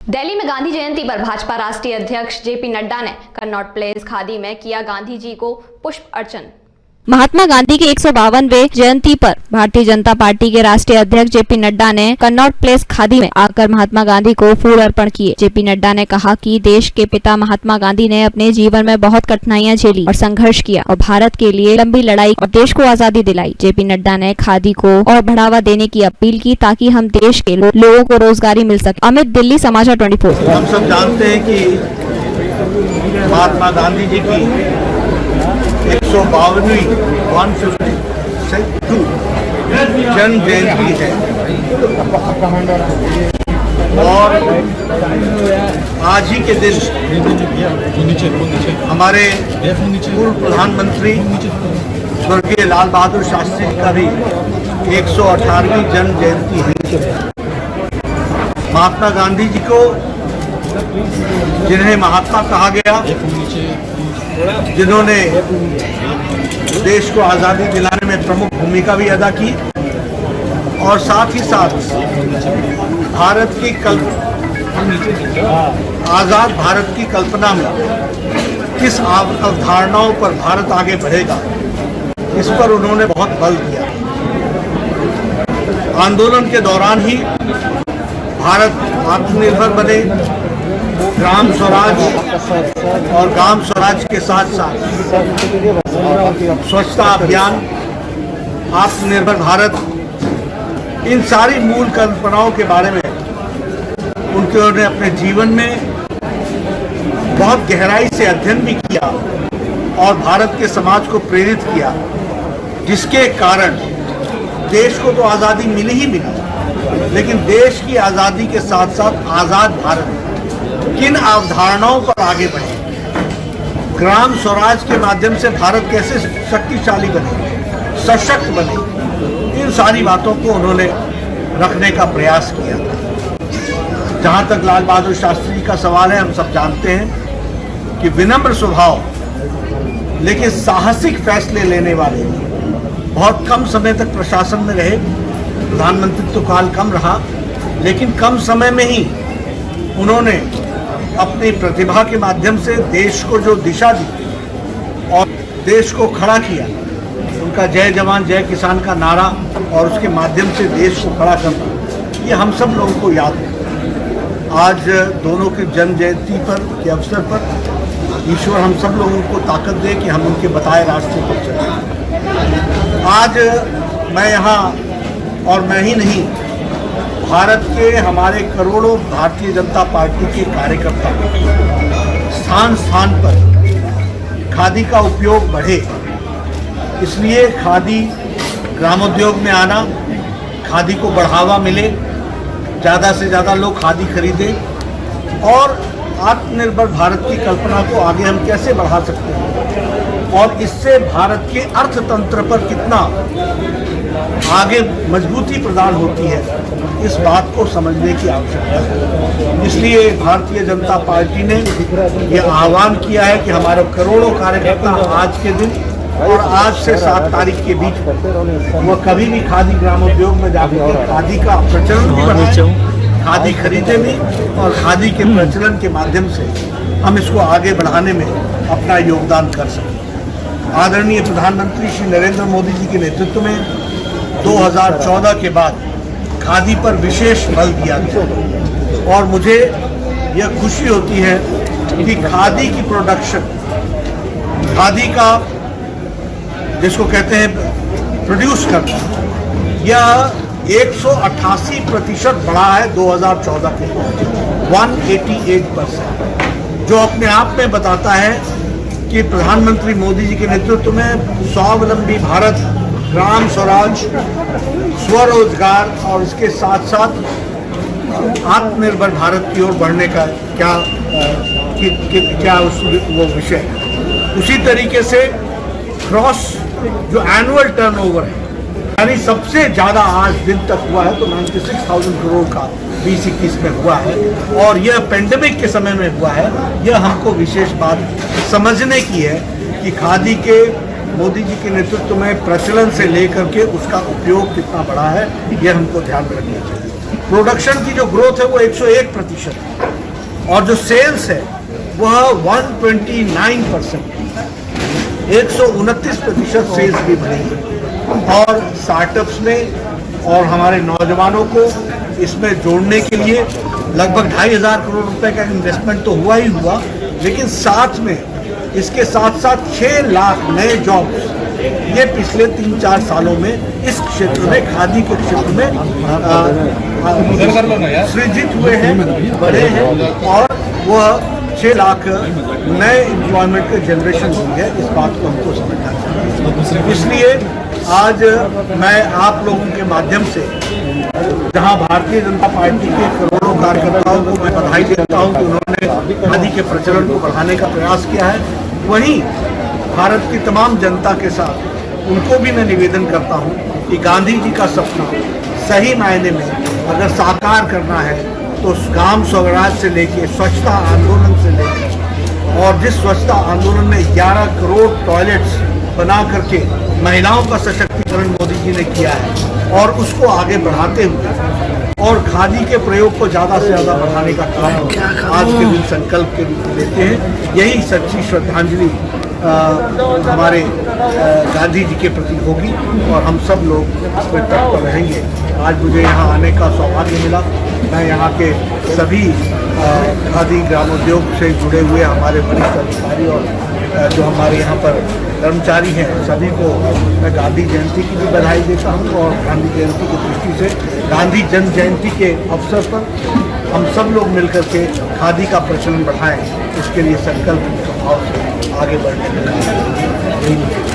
दिल्ली में गांधी जयंती पर भाजपा राष्ट्रीय अध्यक्ष जेपी नड्डा ने कनॉट प्लेस खादी में किया गांधी जी को पुष्प अर्चन। महात्मा गांधी की 152वें जयंती पर भारतीय जनता पार्टी के राष्ट्रीय अध्यक्ष जेपी नड्डा ने कनॉट प्लेस खादी में आकर महात्मा गांधी को फूल अर्पण किए। जेपी नड्डा ने कहा कि देश के पिता महात्मा गांधी ने अपने जीवन में बहुत कठिनाइयां झेली और संघर्ष किया और भारत के लिए लंबी लड़ाई और देश को आजादी दिलाई। जेपी नड्डा ने खादी को और बढ़ावा देने की अपील की ताकि हम देश के लोगों को रोजगारी मिल सके। अमित, दिल्ली समाचार 24। हम सब जानते हैं कि महात्मा गांधी जी की 152वीं 152 जन्म जयंती है और आज ही के दिन हमारे पूर्व प्रधानमंत्री स्वर्गीय लाल बहादुर शास्त्री जी का भी 118वीं जन्म जयंती है। महात्मा गांधी जी को, जिन्हें महात्मा कहा गया, जिन्होंने देश को आज़ादी दिलाने में प्रमुख भूमिका भी अदा की और साथ ही साथ भारत की आज़ाद भारत की कल्पना में किस अवधारणाओं पर भारत आगे बढ़ेगा, इस पर उन्होंने बहुत बल दिया। आंदोलन के दौरान ही भारत आत्मनिर्भर बने, ग्राम स्वराज और ग्राम स्वराज के साथ साथ स्वच्छता अभियान, आत्मनिर्भर भारत, इन सारी मूल कल्पनाओं के बारे में उन्होंने अपने जीवन में बहुत गहराई से अध्ययन भी किया और भारत के समाज को प्रेरित किया, जिसके कारण देश को तो आज़ादी मिली ही मिली, लेकिन देश की आज़ादी के साथ साथ आज़ाद भारत किन अवधारणाओं पर आगे बढ़े, ग्राम स्वराज के माध्यम से भारत कैसे शक्तिशाली बने, सशक्त बने, इन सारी बातों को उन्होंने रखने का प्रयास किया था। जहाँ तक लाल बहादुर शास्त्री जी का सवाल है, हम सब जानते हैं कि विनम्र स्वभाव लेकिन साहसिक फैसले लेने वाले, बहुत कम समय तक प्रशासन में रहे, प्रधानमंत्रित्व काल कम रहा, लेकिन कम समय में ही उन्होंने अपनी प्रतिभा के माध्यम से देश को जो दिशा दी और देश को खड़ा किया, उनका जय जवान जय किसान का नारा और उसके माध्यम से देश को खड़ा करना, ये हम सब लोगों को याद है। आज दोनों की जन्म जयंती पर के अवसर पर ईश्वर हम सब लोगों को ताकत दे कि हम उनके बताए रास्ते पर चलें। आज मैं यहाँ, और मैं ही नहीं, भारत के हमारे करोड़ों भारतीय जनता पार्टी के कार्यकर्ता स्थान स्थान पर खादी का उपयोग बढ़े, इसलिए खादी ग्रामोद्योग में आना, खादी को बढ़ावा मिले, ज़्यादा से ज़्यादा लोग खादी खरीदें और आत्मनिर्भर भारत की कल्पना को आगे हम कैसे बढ़ा सकते हैं और इससे भारत के अर्थतंत्र पर कितना आगे मजबूती प्रदान होती है, इस बात को समझने की आवश्यकता है। इसलिए भारतीय जनता पार्टी ने यह आह्वान किया है कि हमारे करोड़ों कार्यकर्ता आज के दिन और आज से 7 तारीख के बीच वह कभी भी खादी ग्रामोद्योग में जाकर खादी का प्रचलन भी बढ़ाएं, खादी खरीदे भी और खादी के प्रचलन के माध्यम से हम इसको आगे बढ़ाने में अपना योगदान कर सकें। आदरणीय प्रधानमंत्री श्री नरेंद्र मोदी जी के नेतृत्व में 2014 के बाद खादी पर विशेष बल दिया गया और मुझे यह खुशी होती है कि खादी की प्रोडक्शन, खादी का जिसको कहते हैं प्रोड्यूस करना, यह 188% बढ़ा है 2014 के 188%, जो अपने आप में बताता है कि प्रधानमंत्री मोदी जी के नेतृत्व में स्वावलंबी भारत, ग्राम स्वराज, स्वरोजगार और इसके साथ साथ आत्मनिर्भर भारत की ओर बढ़ने का क्या वो विषय है। उसी तरीके से क्रॉस जो एनुअल टर्नओवर है, यानी सबसे ज़्यादा आज दिन तक हुआ है तो 96,000 करोड़ का 2021 में हुआ है और यह पेंडेमिक के समय में हुआ है। यह हमको विशेष बात समझने की है कि खादी के मोदी जी के नेतृत्व में प्रचलन से लेकर के उसका उपयोग कितना बढ़ा है, यह हमको ध्यान में रखना चाहिए। प्रोडक्शन की जो ग्रोथ है वो 101% है। और जो सेल्स है वह 129%, 129% सेल्स भी बढ़ी। और स्टार्टअप्स ने और हमारे नौजवानों को इसमें जोड़ने के लिए लगभग 2,500 करोड़ रुपए का इन्वेस्टमेंट तो हुआ ही हुआ, लेकिन साथ में इसके साथ साथ 6 लाख नए जॉब्स ये पिछले 3-4 सालों में इस क्षेत्र में, खादी के क्षेत्र में सृजित हुए हैं, बढ़े हैं, और वह 6 लाख नए एम्प्लॉयमेंट के जनरेशन हुई है। इस बात को हमको समझना चाहिए। इसलिए आज मैं आप लोगों के माध्यम से, जहां भारतीय जनता पार्टी के करोड़ों कार्यकर्ताओं को मैं बधाई देता हूं कि उन्होंने खादी के प्रचलन को बढ़ाने का प्रयास किया है, वहीं भारत की तमाम जनता के साथ उनको भी मैं निवेदन करता हूं कि गांधी जी का सपना सही मायने में अगर साकार करना है तो ग्राम स्वराज से लेके स्वच्छता आंदोलन से लेकर, और जिस स्वच्छता आंदोलन में 11 करोड़ टॉयलेट्स बना करके महिलाओं का सशक्तिकरण मोदी जी ने किया है, और उसको आगे बढ़ाते हुए और खादी के प्रयोग को ज़्यादा से ज़्यादा बढ़ाने का काम आज के दिन संकल्प के रूप में लेते हैं। यही सच्ची श्रद्धांजलि हमारे गांधी जी के प्रति होगी, और हम सब लोग इसमें तत्पर रहेंगे। आज मुझे यहाँ आने का सौभाग्य मिला। मैं यहाँ के सभी खादी ग्रामोद्योग से जुड़े हुए हमारे वरिष्ठ अधिकारी और जो हमारे यहाँ पर कर्मचारी हैं, सभी को मैं गांधी जयंती की भी बधाई देता हूँ, और गांधी जयंती की दृष्टि से गांधी जन्म जयंती के अवसर पर हम सब लोग मिलकर के खादी का प्रचलन बढ़ाएं, इसके लिए संकल्प भाव से आगे बढ़ने का